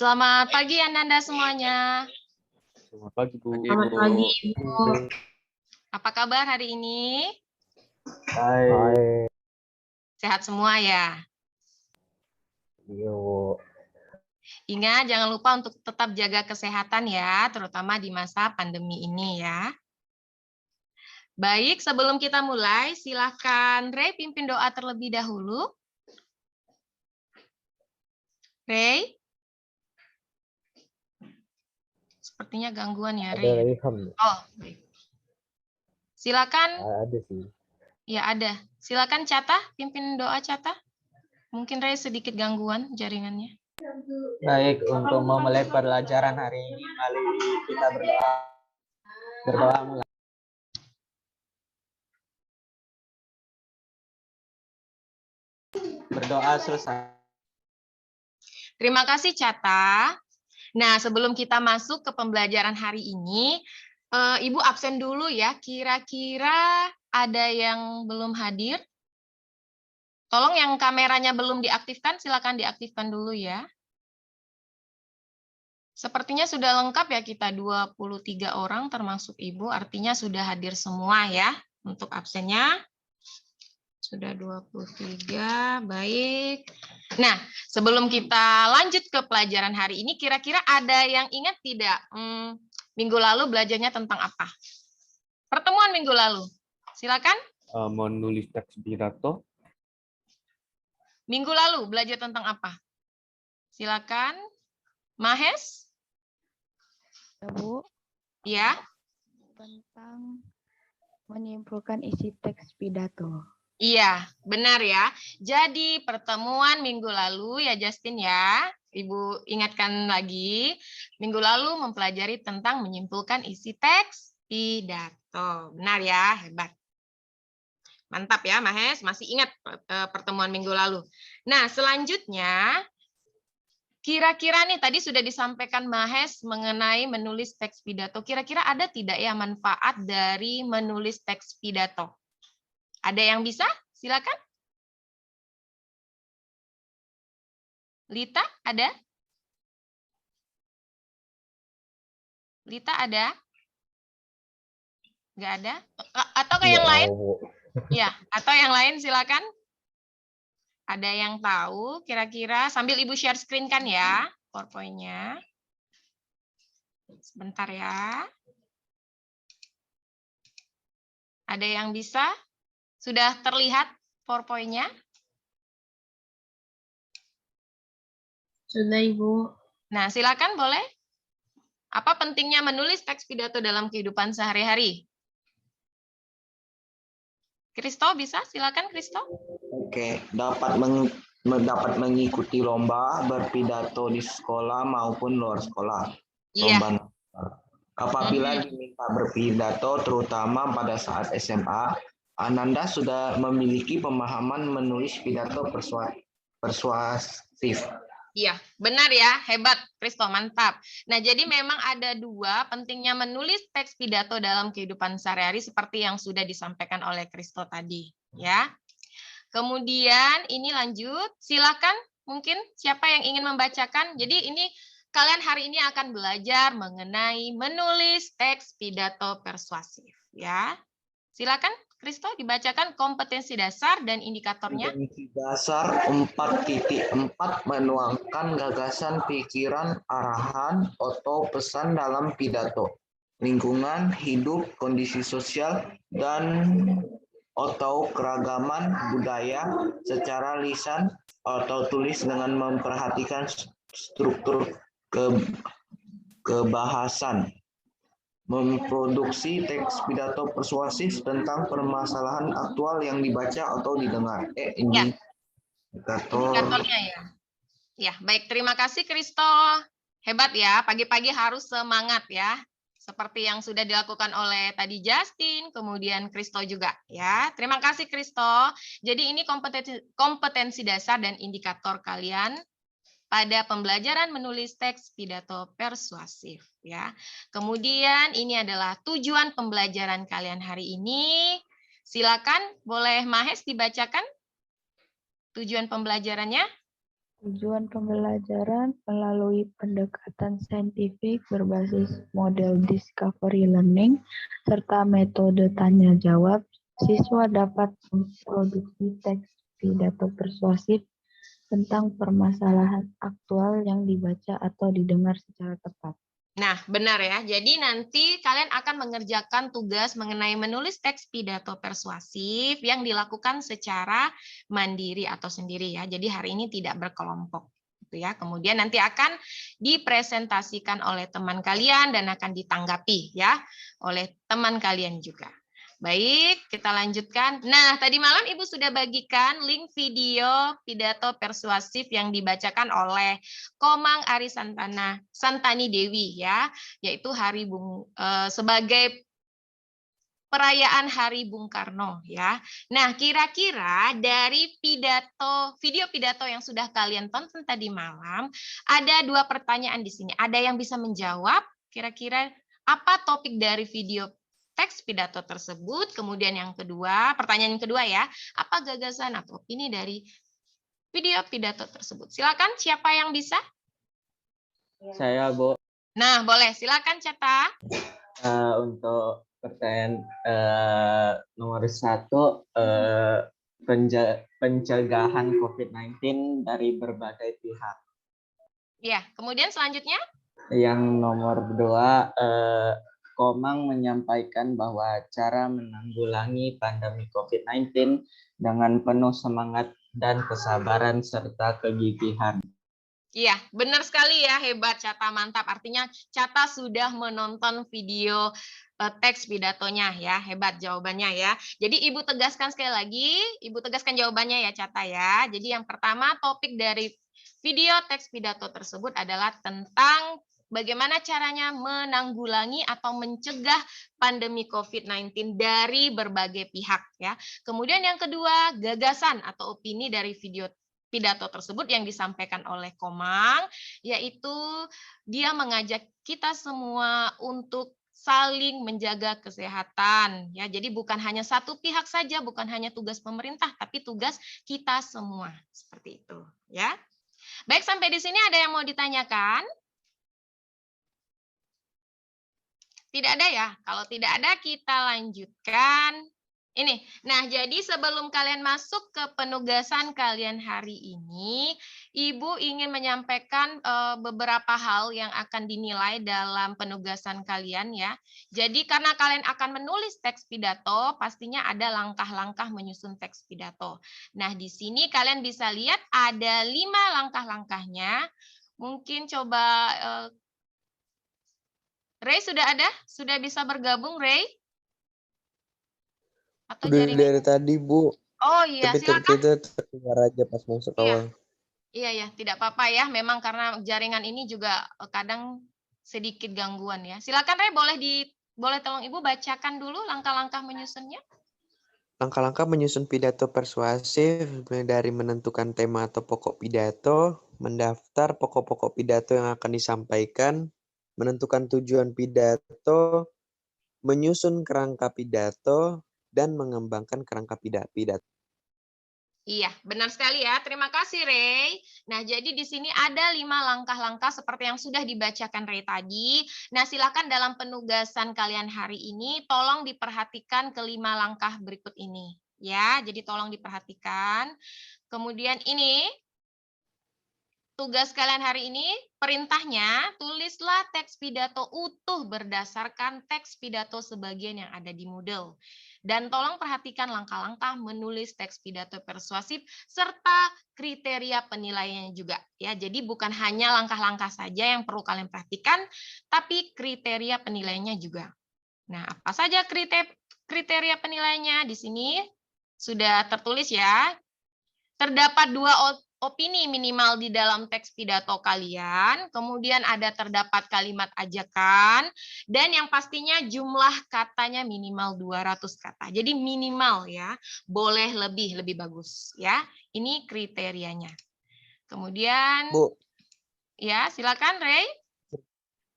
Selamat pagi Ananda semuanya. Selamat pagi, Bu. Selamat pagi, Ibu. Apa kabar hari ini? Hai. Sehat semua ya? Iya, Bu. Ingat jangan lupa untuk tetap jaga kesehatan ya, terutama di masa pandemi ini ya. Baik, sebelum kita mulai, silakan Ray pimpin doa terlebih dahulu. Ray? Sepertinya gangguan ya, Ada Ray. Rayham. Oh, baik. Silakan. Ada sih. Ya, ada. Silakan Cata, pimpin doa Cata. Mungkin Ray sedikit gangguan jaringannya. Baik, untuk memulai pelajaran hari ini, mari kita berdoa. Berdoa mulai. Berdoa selesai. Terima kasih Cata. Nah, sebelum kita masuk ke pembelajaran hari ini, Ibu absen dulu ya. Kira-kira ada yang belum hadir? Tolong yang kameranya belum diaktifkan, silakan diaktifkan dulu ya. Sepertinya sudah lengkap ya kita 23 orang termasuk Ibu, artinya sudah hadir semua ya untuk absennya. Sudah 23, baik. Nah, sebelum kita lanjut ke pelajaran hari ini, kira-kira ada yang ingat tidak? Minggu lalu belajarnya tentang apa? Pertemuan minggu lalu. Silakan. Menulis teks pidato. Minggu lalu belajar tentang apa? Silakan. Mahes? Ya, Bu. Ya. Tentang menyimpulkan isi teks pidato. Iya, benar ya. Jadi pertemuan minggu lalu ya Justin ya. Ibu ingatkan lagi, minggu lalu mempelajari tentang menyimpulkan isi teks pidato. Benar ya, hebat. Mantap ya, Mahes. Masih ingat pertemuan minggu lalu. Nah, selanjutnya, kira-kira nih tadi sudah disampaikan Mahes mengenai menulis teks pidato. Kira-kira ada tidak ya manfaat dari menulis teks pidato? Ada yang bisa? Silakan. Lita, ada? Lita ada? Nggak ada? Atau ke yang lain? Ya, atau yang lain silakan. Ada yang tahu kira-kira sambil Ibu share screen kan ya PowerPoint-nya. Sebentar ya. Ada yang bisa? Sudah terlihat PowerPoint-nya? Sudah, Ibu. Nah, silakan boleh. Apa pentingnya menulis teks pidato dalam kehidupan sehari-hari? Kristo bisa? Silakan Kristo. Oke, dapat mengikuti lomba berpidato di sekolah maupun luar sekolah. Iya. Apabila diminta berpidato, terutama pada saat SMA, Ananda sudah memiliki pemahaman menulis pidato persuasif. Iya, benar ya, hebat, Kristo, mantap. Nah, jadi memang ada dua pentingnya menulis teks pidato dalam kehidupan sehari-hari seperti yang sudah disampaikan oleh Kristo tadi, ya. Kemudian ini lanjut, silakan mungkin siapa yang ingin membacakan. Jadi ini kalian hari ini akan belajar mengenai menulis teks pidato persuasif, ya. Silakan Kristo dibacakan kompetensi dasar dan indikatornya. Kompetensi dasar 4.4 menuangkan gagasan, pikiran, arahan, atau pesan dalam pidato. Lingkungan, hidup, kondisi sosial, dan atau keragaman budaya secara lisan atau tulis dengan memperhatikan struktur kebahasan. Memproduksi teks pidato persuasif tentang permasalahan aktual yang dibaca atau didengar. Indikatornya ya. Ya, baik. Terima kasih Kristo. Hebat ya. Pagi-pagi harus semangat ya. Seperti yang sudah dilakukan oleh tadi Justin, kemudian Kristo juga ya. Terima kasih Kristo. Jadi ini kompetensi dasar dan indikator kalian pada pembelajaran menulis teks pidato persuasif ya. Kemudian ini adalah tujuan pembelajaran kalian hari ini. Silakan boleh Mahes dibacakan tujuan pembelajarannya. Tujuan pembelajaran melalui pendekatan saintifik berbasis model discovery learning serta metode tanya jawab, siswa dapat memproduksi teks pidato persuasif tentang permasalahan aktual yang dibaca atau didengar secara tepat. Nah, benar ya. Jadi nanti kalian akan mengerjakan tugas mengenai menulis teks pidato persuasif yang dilakukan secara mandiri atau sendiri ya. Jadi hari ini tidak berkelompok gitu ya. Kemudian nanti akan dipresentasikan oleh teman kalian dan akan ditanggapi ya oleh teman kalian juga. Baik, kita lanjutkan. Nah, tadi malam Ibu sudah bagikan link video pidato persuasif yang dibacakan oleh Komang Ari Santani Dewi ya, yaitu sebagai perayaan Hari Bung Karno ya. Nah, kira-kira dari video pidato yang sudah kalian tonton tadi malam, ada 2 pertanyaan di sini. Ada yang bisa menjawab kira-kira apa topik dari video teks pidato tersebut. Kemudian yang kedua, pertanyaan yang kedua ya, apa gagasan atau opini dari video pidato tersebut? Silakan, siapa yang bisa? Saya, Bu. Nah, boleh. Silakan, Ceta. Untuk pertanyaan nomor 1, pencegahan COVID-19 dari berbagai pihak. Ya, kemudian selanjutnya? Yang nomor 2, Komang menyampaikan bahwa cara menanggulangi pandemi COVID-19 dengan penuh semangat dan kesabaran serta kegigihan. Iya, benar sekali ya, hebat Cata, mantap. Artinya Cata sudah menonton video teks pidatonya ya, hebat jawabannya ya. Jadi Ibu tegaskan sekali lagi, Ibu tegaskan jawabannya ya Cata ya. Jadi yang pertama topik dari video teks pidato tersebut adalah tentang bagaimana caranya menanggulangi atau mencegah pandemi COVID-19 dari berbagai pihak ya. Kemudian yang kedua, gagasan atau opini dari video pidato tersebut yang disampaikan oleh Komang, yaitu dia mengajak kita semua untuk saling menjaga kesehatan ya. Jadi bukan hanya satu pihak saja, bukan hanya tugas pemerintah, tapi tugas kita semua. Seperti itu ya. Baik, sampai di sini ada yang mau ditanyakan? Tidak ada ya? Kalau tidak ada, kita lanjutkan. Ini. Nah, jadi sebelum kalian masuk ke penugasan kalian hari ini, Ibu ingin menyampaikan beberapa hal yang akan dinilai dalam penugasan kalian ya. Jadi karena kalian akan menulis teks pidato, pastinya ada langkah-langkah menyusun teks pidato. Nah, di sini kalian bisa lihat ada 5 langkah-langkahnya. Mungkin coba Ray sudah ada? Sudah bisa bergabung, Ray? Atau Udah jaringan? dari tadi, Bu. Oh iya, Tapi silakan. kita terdengar aja pas masuk Iya. awal. Iya ya, tidak apa-apa ya. Memang karena jaringan ini juga kadang sedikit gangguan ya. Silakan Ray, boleh tolong Ibu bacakan dulu langkah-langkah menyusunnya. Langkah-langkah menyusun pidato persuasif mulai dari menentukan tema atau pokok pidato, mendaftar pokok-pokok pidato yang akan disampaikan, menentukan tujuan pidato, menyusun kerangka pidato, dan mengembangkan kerangka pidato. Iya, benar sekali ya. Terima kasih, Ray. Nah, jadi di sini ada 5 langkah-langkah seperti yang sudah dibacakan Ray tadi. Nah, silakan dalam penugasan kalian hari ini, tolong diperhatikan kelima langkah berikut ini. Ya, jadi tolong diperhatikan. Kemudian ini, tugas kalian hari ini, perintahnya, tulislah teks pidato utuh berdasarkan teks pidato sebagian yang ada di Moodle. Dan tolong perhatikan langkah-langkah menulis teks pidato persuasif serta kriteria penilaiannya juga. Ya, jadi bukan hanya langkah-langkah saja yang perlu kalian perhatikan, tapi kriteria penilaiannya juga. Nah, apa saja kriteria penilaiannya? Di sini sudah tertulis ya. Terdapat 2 opini minimal di dalam teks pidato kalian, kemudian ada terdapat kalimat ajakan, dan yang pastinya jumlah katanya minimal 200 kata. Jadi minimal ya, boleh lebih bagus ya. Ini kriterianya. Kemudian, Bu, ya silakan Ray.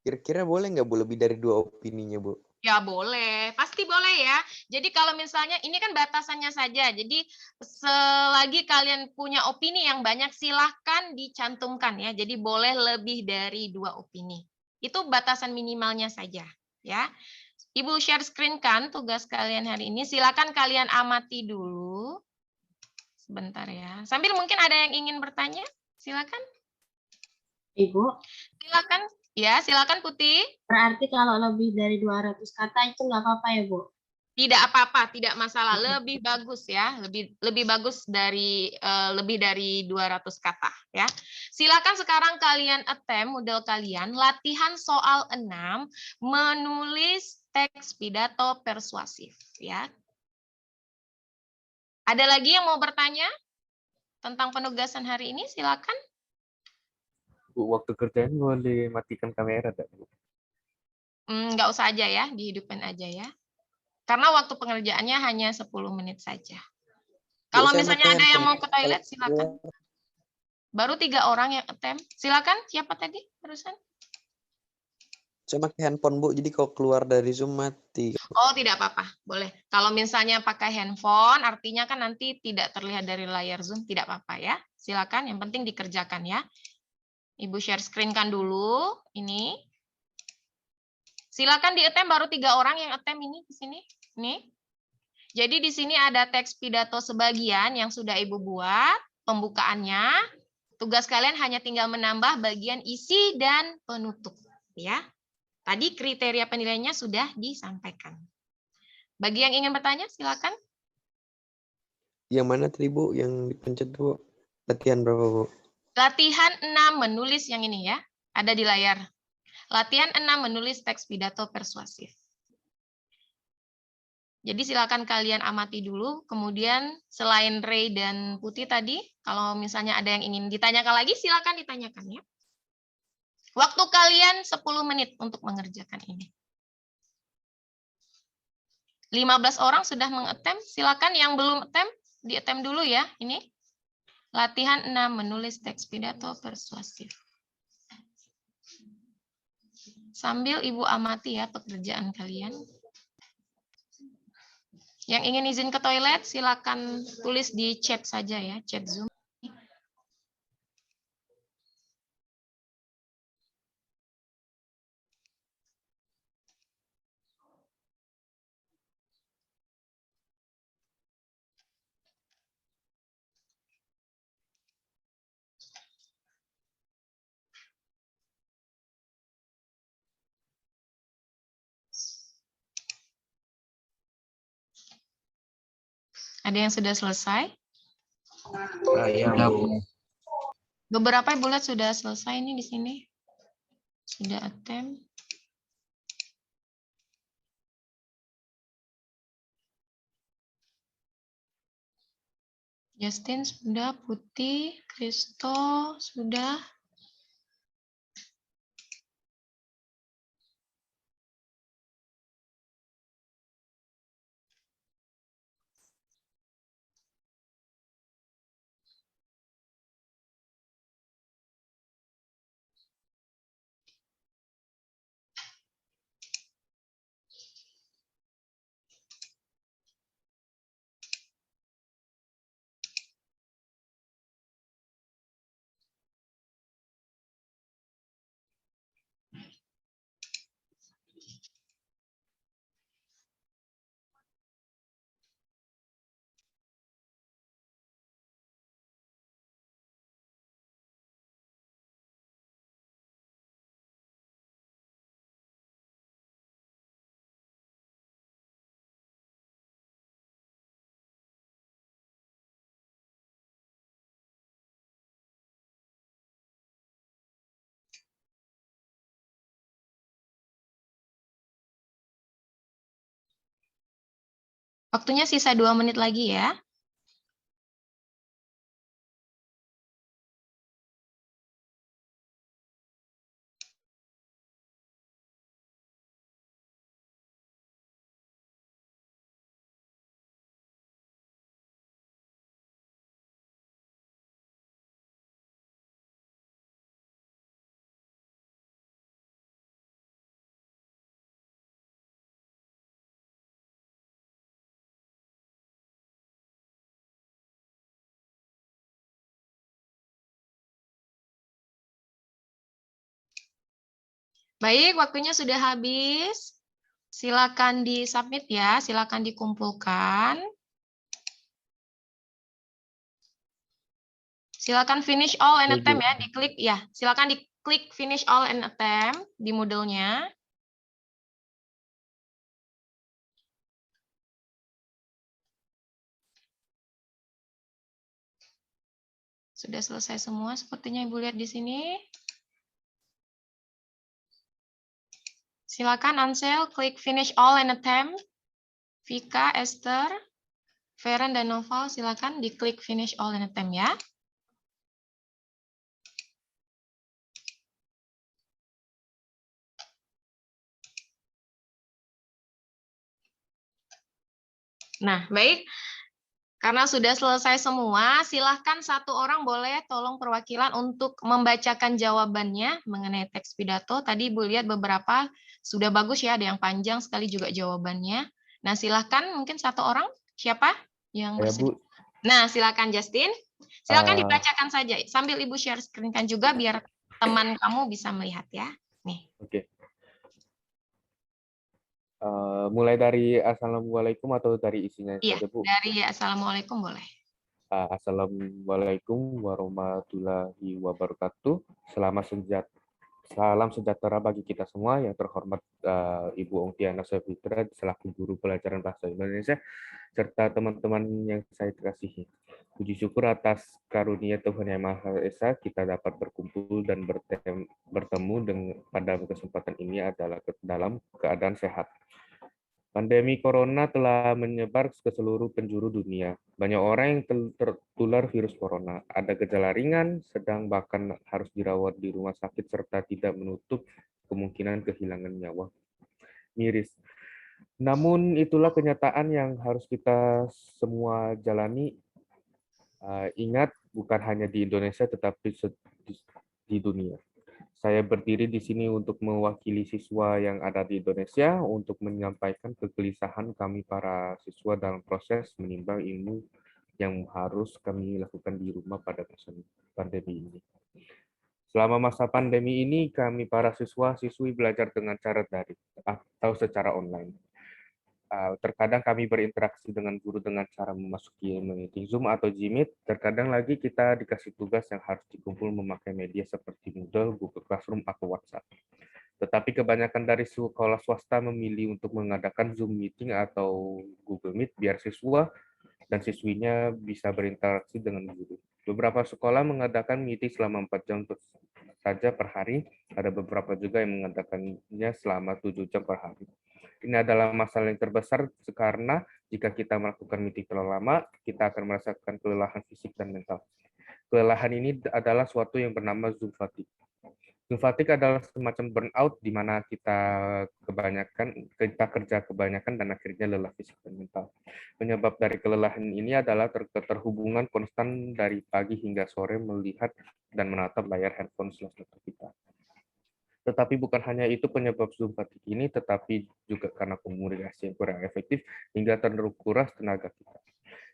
kira-kira boleh nggak Bu lebih dari 2 opininya, Bu? Ya boleh, pasti boleh ya. Jadi kalau misalnya ini kan batasannya saja. Jadi selagi kalian punya opini yang banyak silahkan dicantumkan ya. Jadi boleh lebih dari 2 opini. Itu batasan minimalnya saja ya. Ibu share screen kan tugas kalian hari ini. Silakan kalian amati dulu. Sebentar ya. Sambil mungkin ada yang ingin bertanya? Silakan. Ibu, Silakan. Ya, silakan Putih. berarti kalau lebih dari 200 kata itu nggak apa-apa ya, Bu? Tidak apa-apa, tidak masalah. Lebih bagus ya, lebih bagus dari lebih dari 200 kata ya. Silakan sekarang kalian attempt model kalian latihan soal 6 menulis teks pidato persuasif ya. Ada lagi yang mau bertanya tentang penugasan hari ini? Silakan. Bu, waktu kerjaan boleh matikan kamera tak, Bu? Nggak usah aja ya, dihidupin aja ya. Karena waktu pengerjaannya hanya 10 menit saja. Kalau saya misalnya pakai ada yang mau handphone. ke toilet, silakan. Baru 3 orang yang attempt. Silakan, siapa tadi barusan? Saya pakai handphone, Bu. Jadi kalau keluar dari Zoom mati. Oh, tidak apa-apa. Boleh. Kalau misalnya pakai handphone, artinya kan nanti tidak terlihat dari layar Zoom. Tidak apa-apa ya. Silakan, yang penting dikerjakan ya. Ibu share screen kan dulu. Ini. Silakan di-attempt, baru 3 orang yang attempt ini di sini. Nih. Jadi di sini ada teks pidato sebagian yang sudah Ibu buat, pembukaannya. Tugas kalian hanya tinggal menambah bagian isi dan penutup, ya. Tadi kriteria penilaiannya sudah disampaikan. Bagi yang ingin bertanya, silakan. Yang mana tadi, Bu? Yang dipencet, Bu? Latihan berapa, Bu? Latihan 6 menulis yang ini ya, ada di layar. Latihan 6 menulis teks pidato persuasif. Jadi silakan kalian amati dulu, kemudian selain Ray dan Putih tadi, kalau misalnya ada yang ingin ditanyakan lagi, silakan ditanyakan ya. Waktu kalian 10 menit untuk mengerjakan ini. 15 orang sudah meng-attempt, silakan yang belum attempt, di-attempt dulu ya. Ini latihan 6 menulis teks pidato persuasif. Sambil Ibu amati ya pekerjaan kalian. Yang ingin izin ke toilet, silakan tulis di chat saja ya, chat Zoom. Ada yang sudah selesai? Ya, Bu. Beberapa Ibu lihat sudah selesai ini di sini. Sudah attempt. Justin sudah, Putih, Kristo sudah. Waktunya sisa 2 menit lagi ya. Baik, waktunya sudah habis. Silakan di-submit ya, silakan dikumpulkan. Silakan finish all and attempt ya, diklik ya. Silakan diklik finish all and attempt di Moodle-nya. Sudah selesai semua sepertinya Ibu lihat di sini. Silakan Ansel klik finish all and attempt. Vika, Esther, Feren dan Noval silakan diklik finish all and attempt ya. Nah, baik. Karena sudah selesai semua, silahkan satu orang boleh tolong perwakilan untuk membacakan jawabannya mengenai teks pidato. Tadi Ibu lihat beberapa sudah bagus ya, ada yang panjang sekali juga jawabannya. Nah, silahkan mungkin satu orang, siapa yang bersedia? Bu. Nah, silahkan Justin. Silahkan dibacakan saja, sambil Ibu share screen-kan juga biar teman kamu bisa melihat ya. Nih. Oke. Mulai dari Assalamualaikum atau dari isinya Iya, saja, Bu? dari Assalamualaikum boleh. Assalamualaikum warahmatullahi wabarakatuh. Salam sejahtera bagi kita semua. Yang terhormat Ibu Ongtiana Savitra selaku guru pelajaran bahasa Indonesia serta teman-teman yang saya kasihi. Puji syukur atas karunia Tuhan Yang Maha Esa kita dapat berkumpul dan bertemu pada kesempatan ini adalah dalam keadaan sehat. Pandemi corona telah menyebar ke seluruh penjuru dunia. Banyak orang yang tertular virus corona. Ada gejala ringan, sedang bahkan harus dirawat di rumah sakit serta tidak menutup kemungkinan kehilangan nyawa. Miris. Namun itulah kenyataan yang harus kita semua jalani. Ingat, bukan hanya di Indonesia tetapi di dunia. Saya berdiri di sini untuk mewakili siswa yang ada di Indonesia untuk menyampaikan kegelisahan kami para siswa dalam proses menimbang ilmu yang harus kami lakukan di rumah pada masa pandemi ini. Selama masa pandemi ini, kami para siswa-siswi belajar dengan cara daring atau secara online. Terkadang kami berinteraksi dengan guru dengan cara memasuki meeting Zoom atau Gmeet. Terkadang lagi kita dikasih tugas yang harus dikumpul memakai media seperti Moodle, Google Classroom, atau WhatsApp. Tetapi kebanyakan dari sekolah swasta memilih untuk mengadakan Zoom meeting atau Google Meet biar siswa dan siswinya bisa berinteraksi dengan guru. Beberapa sekolah mengadakan meeting selama 4 jam saja per hari. Ada beberapa juga yang mengadakannya selama 7 jam per hari. Ini adalah masalah yang terbesar karena jika kita melakukan meeting terlalu lama, kita akan merasakan kelelahan fisik dan mental. Kelelahan ini adalah suatu yang bernama Zoom fatigue. Zoom fatigue adalah semacam burnout di mana kita kerja kebanyakan dan akhirnya lelah fisik dan mental. Penyebab dari kelelahan ini adalah keterhubungan konstan dari pagi hingga sore melihat dan menatap layar handphone laptop kita. Tetapi bukan hanya itu penyebab Zoom fatigue ini, tetapi juga karena komunikasi yang kurang efektif hingga terkuras tenaga kita.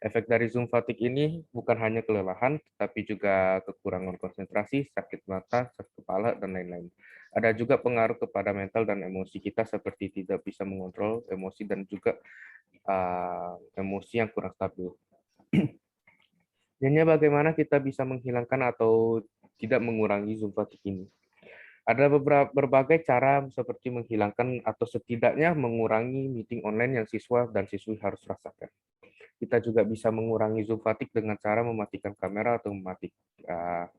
Efek dari Zoom fatigue ini bukan hanya kelelahan, tetapi juga kekurangan konsentrasi, sakit mata, sakit kepala, dan lain-lain. Ada juga pengaruh kepada mental dan emosi kita seperti tidak bisa mengontrol emosi dan juga emosi yang kurang stabil. Hanya bagaimana kita bisa menghilangkan atau tidak mengurangi Zoom fatigue ini? Ada berbagai cara seperti menghilangkan atau setidaknya mengurangi meeting online yang siswa dan siswi harus rasakan. Kita juga bisa mengurangi Zoom fatigue dengan cara mematikan kamera atau mematikan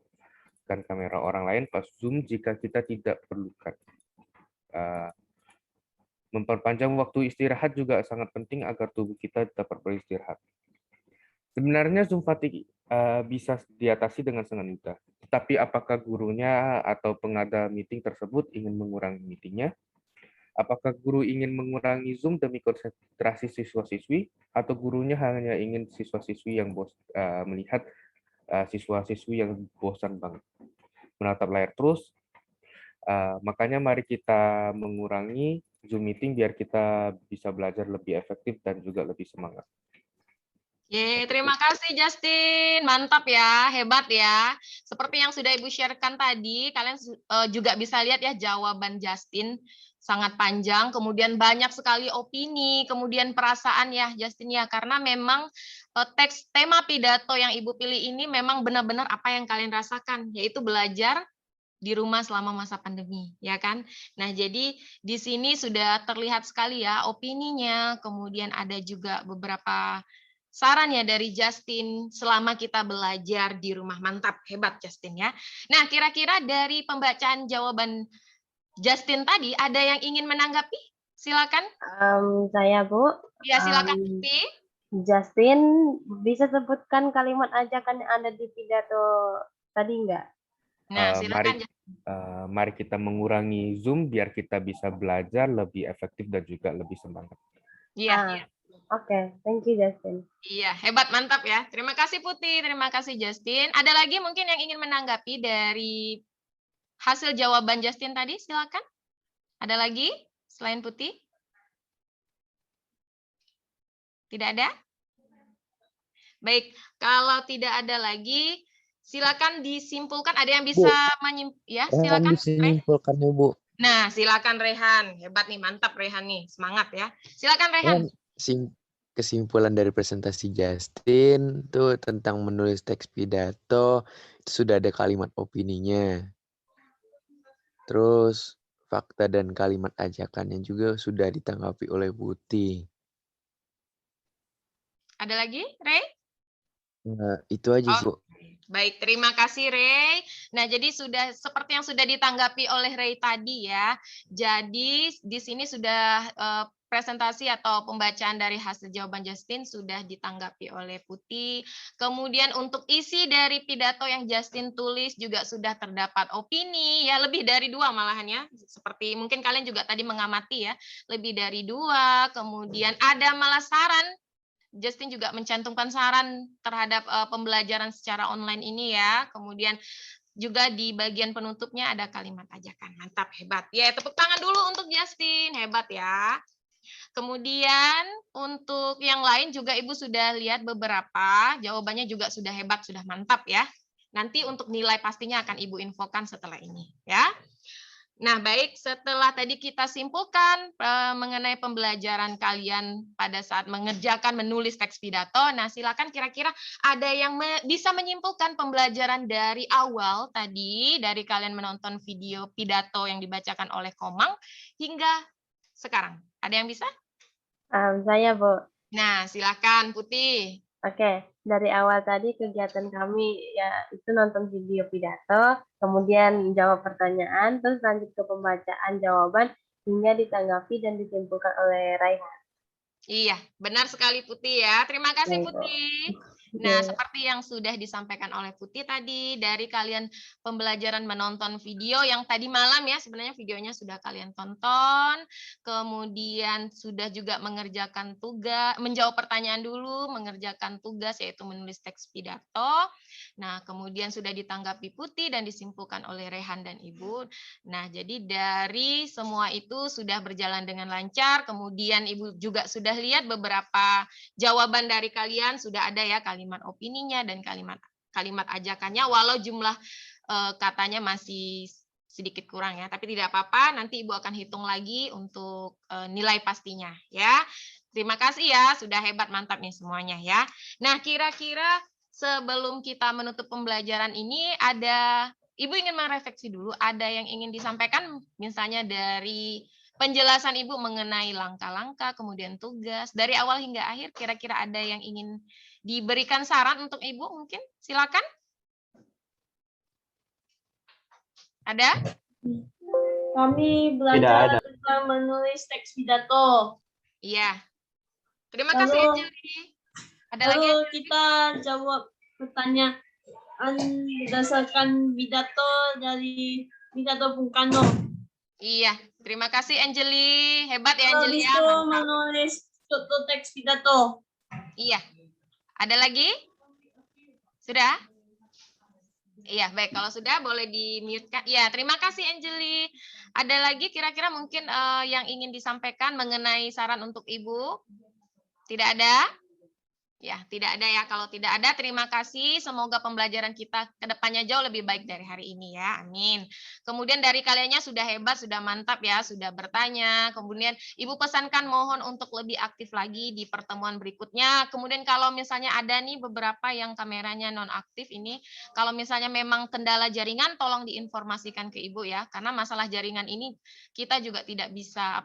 kamera orang lain pas Zoom jika kita tidak perlukan. Memperpanjang waktu istirahat juga sangat penting agar tubuh kita dapat beristirahat. Sebenarnya Zoom fatigue bisa diatasi dengan sangat mudah. Tetapi apakah gurunya atau pengada meeting tersebut ingin mengurangi meetingnya? Apakah guru ingin mengurangi Zoom demi konsentrasi siswa-siswi? Atau gurunya hanya ingin siswa-siswi yang melihat siswa-siswi yang bosan banget menatap layar terus? Makanya mari kita mengurangi Zoom meeting biar kita bisa belajar lebih efektif dan juga lebih semangat. Terima kasih Justin, mantap ya, hebat ya. Seperti yang sudah Ibu sharekan tadi, kalian juga bisa lihat ya jawaban Justin sangat panjang, kemudian banyak sekali opini, kemudian perasaan ya Justin ya, karena memang teks tema pidato yang Ibu pilih ini memang benar-benar apa yang kalian rasakan, yaitu belajar di rumah selama masa pandemi, ya kan? Nah, jadi di sini sudah terlihat sekali ya opininya, kemudian ada juga beberapa saran ya dari Justin selama kita belajar di rumah. Mantap, hebat Justin ya. Nah, kira-kira dari pembacaan jawaban Justin tadi ada yang ingin menanggapi? Silakan. Saya Bu. Ya, silakan Putih. Justin, bisa sebutkan kalimat ajakan yang ada di pidato tadi enggak? Nah, silakan. Mari kita mengurangi Zoom biar kita bisa belajar lebih efektif dan juga lebih semangat. Iya. Oke, thank you Justin. Iya, hebat, mantap ya. Terima kasih Putih, terima kasih Justin. Ada lagi mungkin yang ingin menanggapi dari hasil jawaban Justin tadi? Silakan. Ada lagi selain Putih? Tidak ada? Baik, kalau tidak ada lagi, silakan disimpulkan. Ada yang bisa ya? Silakan. Disimpulkan Bu. Nah, silakan Rehan. Hebat nih, mantap Rehan nih. Semangat ya. Silakan Rehan. Kesimpulan dari presentasi Justin tuh tentang menulis teks pidato itu sudah ada kalimat opininya. Terus fakta dan kalimat ajakannya juga sudah ditanggapi oleh Putih. Ada lagi, Rey? Nah, itu aja sih, Bu. Baik, terima kasih Rey. Nah, jadi sudah seperti yang sudah ditanggapi oleh Rey tadi ya. Jadi di sini sudah presentasi atau pembacaan dari hasil jawaban Justin sudah ditanggapi oleh Putih. Kemudian untuk isi dari pidato yang Justin tulis juga sudah terdapat opini ya, lebih dari 2 malahan ya. Seperti mungkin kalian juga tadi mengamati ya, lebih dari 2. Kemudian ada malah saran. Justin juga mencantumkan saran terhadap pembelajaran secara online ini ya. Kemudian juga di bagian penutupnya ada kalimat ajakan. Mantap, hebat. Ya, tepuk tangan dulu untuk Justin. Hebat ya. Kemudian untuk yang lain juga Ibu sudah lihat beberapa. Jawabannya juga sudah hebat, sudah mantap ya. Nanti untuk nilai pastinya akan Ibu infokan setelah ini ya. Nah, baik, setelah tadi kita simpulkan mengenai pembelajaran kalian pada saat mengerjakan menulis teks pidato, nah silakan kira-kira ada yang bisa menyimpulkan pembelajaran dari awal tadi, dari kalian menonton video pidato yang dibacakan oleh Komang, hingga sekarang. Ada yang bisa? Saya, Bu. Nah, silakan Putih. Oke, dari awal tadi kegiatan kami ya itu nonton video pidato, kemudian jawab pertanyaan, terus lanjut ke pembacaan jawaban hingga ditanggapi dan disimpulkan oleh Raihan. Iya, benar sekali Putih ya. Terima kasih Baik, Bu. Putih. Nah, seperti yang sudah disampaikan oleh Putih tadi, dari kalian pembelajaran menonton video yang tadi malam ya, sebenarnya videonya sudah kalian tonton, kemudian sudah juga mengerjakan tugas, menjawab pertanyaan dulu, mengerjakan tugas yaitu menulis teks pidato. Nah, kemudian sudah ditanggapi Putih dan disimpulkan oleh Rehan dan Ibu. Nah, jadi dari semua itu sudah berjalan dengan lancar, kemudian Ibu juga sudah lihat beberapa jawaban dari kalian, sudah ada ya kalimat opininya dan kalimat ajakannya, walau jumlah katanya masih sedikit kurang ya, tapi tidak apa-apa, nanti Ibu akan hitung lagi untuk nilai pastinya ya. Terima kasih ya, sudah hebat, mantap nih semuanya ya. Nah, kira-kira sebelum kita menutup pembelajaran ini, Ibu ingin merefleksi dulu, ada yang ingin disampaikan misalnya dari penjelasan Ibu mengenai langkah-langkah, kemudian tugas, dari awal hingga akhir, kira-kira ada yang ingin diberikan saran untuk Ibu mungkin? Silakan. Ada? Kami belajar tentang menulis teks pidato. Iya. Terima kasih, Anjeli. Ada lagi? Lalu kita jawab pertanyaan berdasarkan pidato dari pidato Bung Karno. Iya, terima kasih Anjeli. Hebat ya Anjeli ya. Itu menulis struktur teks pidato. Iya. Ada lagi? Sudah? Iya, baik. Kalau sudah boleh di-mute-kan. Ya, terima kasih Anjeli. Ada lagi kira-kira mungkin yang ingin disampaikan mengenai saran untuk Ibu? Tidak ada? Ya, tidak ada ya. Kalau tidak ada, terima kasih. Semoga pembelajaran kita ke depannya jauh lebih baik dari hari ini ya. Amin. Kemudian dari kaliannya sudah hebat, sudah mantap ya, sudah bertanya. Kemudian Ibu pesankan mohon untuk lebih aktif lagi di pertemuan berikutnya. Kemudian kalau misalnya ada nih beberapa yang kameranya non aktif ini, kalau misalnya memang kendala jaringan, tolong diinformasikan ke Ibu ya. Karena masalah jaringan ini kita juga tidak bisa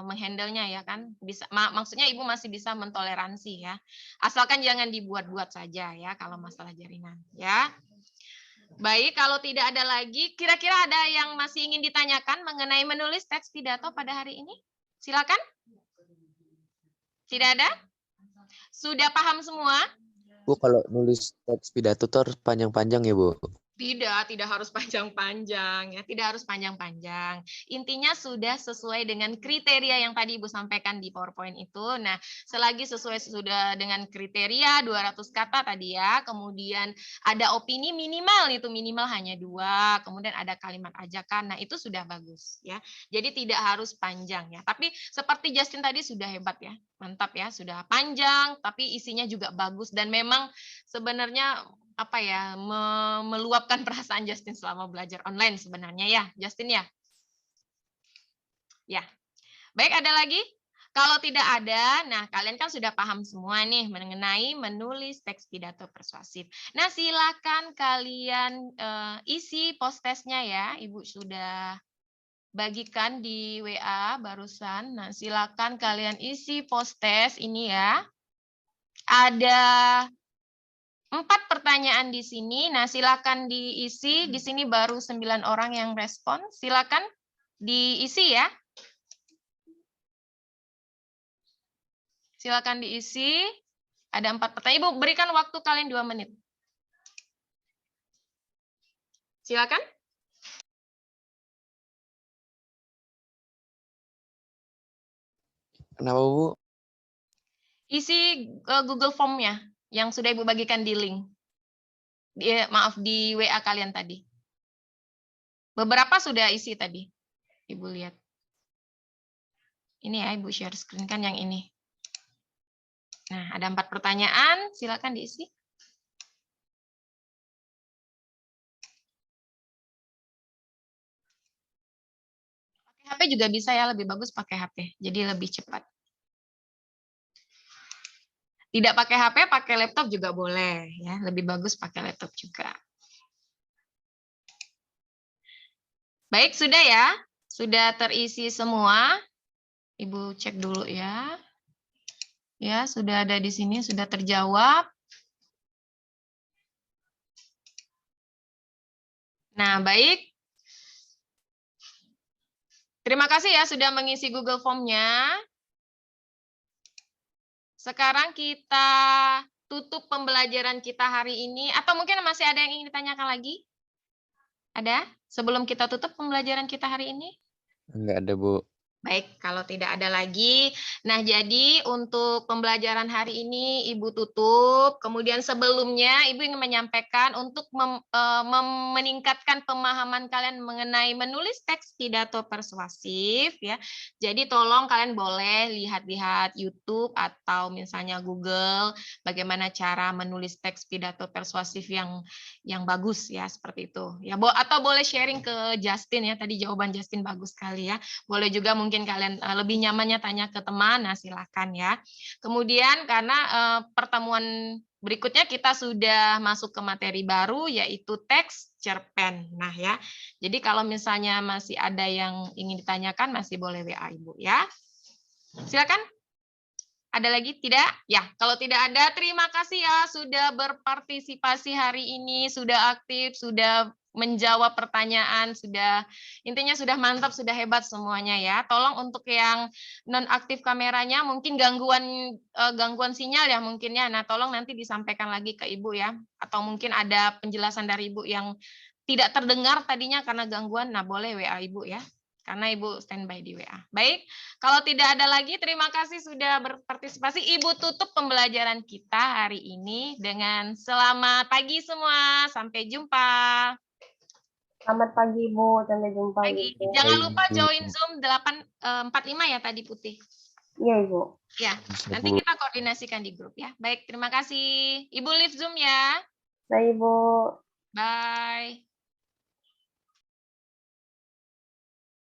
menghandle-nya ya kan. Bisa maksudnya Ibu masih bisa mentoleransi ya. Asalkan jangan dibuat-buat saja ya kalau masalah jaringan ya. Baik, kalau tidak ada lagi, kira-kira ada yang masih ingin ditanyakan mengenai menulis teks pidato pada hari ini? Silakan. Tidak ada? Sudah paham semua? Bu, kalau nulis teks pidato tuh harus panjang-panjang ya, Bu? Tidak harus panjang-panjang ya, tidak harus panjang-panjang. Intinya sudah sesuai dengan kriteria yang tadi Ibu sampaikan di PowerPoint itu. Nah, selagi sesuai sudah dengan kriteria 200 kata tadi ya, kemudian ada opini minimal hanya 2, kemudian ada kalimat ajakan. Nah, itu sudah bagus ya. Jadi tidak harus panjang ya. Tapi seperti Justin tadi sudah hebat ya. Mantap ya, sudah panjang tapi isinya juga bagus dan memang sebenarnya meluapkan perasaan Justin selama belajar online sebenarnya ya, Justin ya. Ya. Baik, ada lagi? Kalau tidak ada, nah kalian kan sudah paham semua nih mengenai menulis teks pidato persuasif. Nah, silakan kalian isi post testnya ya. Ibu sudah bagikan di WA barusan. Nah, silakan kalian isi post test ini ya. Ada 4 pertanyaan di sini. Nah, silakan diisi. Di sini baru 9 orang yang respon. Silakan diisi ya. Silakan diisi. Ada 4 pertanyaan. Ibu berikan waktu kalian 2 menit. Silakan. Kenapa, Bu? Isi Google Form-nya yang sudah Ibu bagikan di link. Di WA kalian tadi. Beberapa sudah isi tadi. Ibu lihat. Ini ya, Ibu share screen kan yang ini. Nah, ada 4 pertanyaan. Silakan diisi. Pakai HP juga bisa ya, lebih bagus pakai HP. Jadi lebih cepat. Tidak pakai HP, pakai laptop juga boleh ya. Lebih bagus pakai laptop juga. Baik, sudah ya. Sudah terisi semua. Ibu cek dulu ya. Ya, sudah ada di sini, sudah terjawab. Nah, baik. Terima kasih ya sudah mengisi Google Form-nya. Sekarang kita tutup pembelajaran kita hari ini. Atau mungkin masih ada yang ingin ditanyakan lagi? Ada? Sebelum kita tutup pembelajaran kita hari ini? Enggak ada, Bu. Baik, kalau tidak ada lagi. Nah, jadi untuk pembelajaran hari ini Ibu tutup. Kemudian sebelumnya Ibu ingin menyampaikan untuk meningkatkan pemahaman kalian mengenai menulis teks pidato persuasif ya. Jadi tolong kalian boleh lihat-lihat YouTube atau misalnya Google bagaimana cara menulis teks pidato persuasif yang bagus ya, seperti itu. Ya, atau boleh sharing ke Justin ya. Tadi jawaban Justin bagus sekali ya. Boleh juga mungkin kalian lebih nyamannya tanya ke teman, nah silakan ya. Kemudian karena pertemuan berikutnya kita sudah masuk ke materi baru yaitu teks cerpen. Nah ya, jadi kalau misalnya masih ada yang ingin ditanyakan masih boleh WA Ibu ya. Silakan. Ada lagi? Tidak? Ya, kalau tidak ada, terima kasih ya sudah berpartisipasi hari ini, sudah aktif, sudah menjawab pertanyaan, intinya sudah mantap, sudah hebat semuanya ya. Tolong untuk yang non aktif kameranya mungkin gangguan sinyal ya mungkin ya. Nah, tolong nanti disampaikan lagi ke Ibu ya. Atau mungkin ada penjelasan dari Ibu yang tidak terdengar tadinya karena gangguan. Nah, boleh WA Ibu ya. Karena Ibu standby di WA. Baik, kalau tidak ada lagi, terima kasih sudah berpartisipasi. Ibu tutup pembelajaran kita hari ini dengan selamat pagi semua. Sampai jumpa. Selamat pagi, Bu. Sampai jumpa. Pagi. Jangan lupa join Zoom 8.45 ya tadi Putih. Iya, Ibu. Ya, nanti kita koordinasikan di grup ya. Baik, terima kasih. Ibu leave Zoom ya. Baik, Ibu. Bye.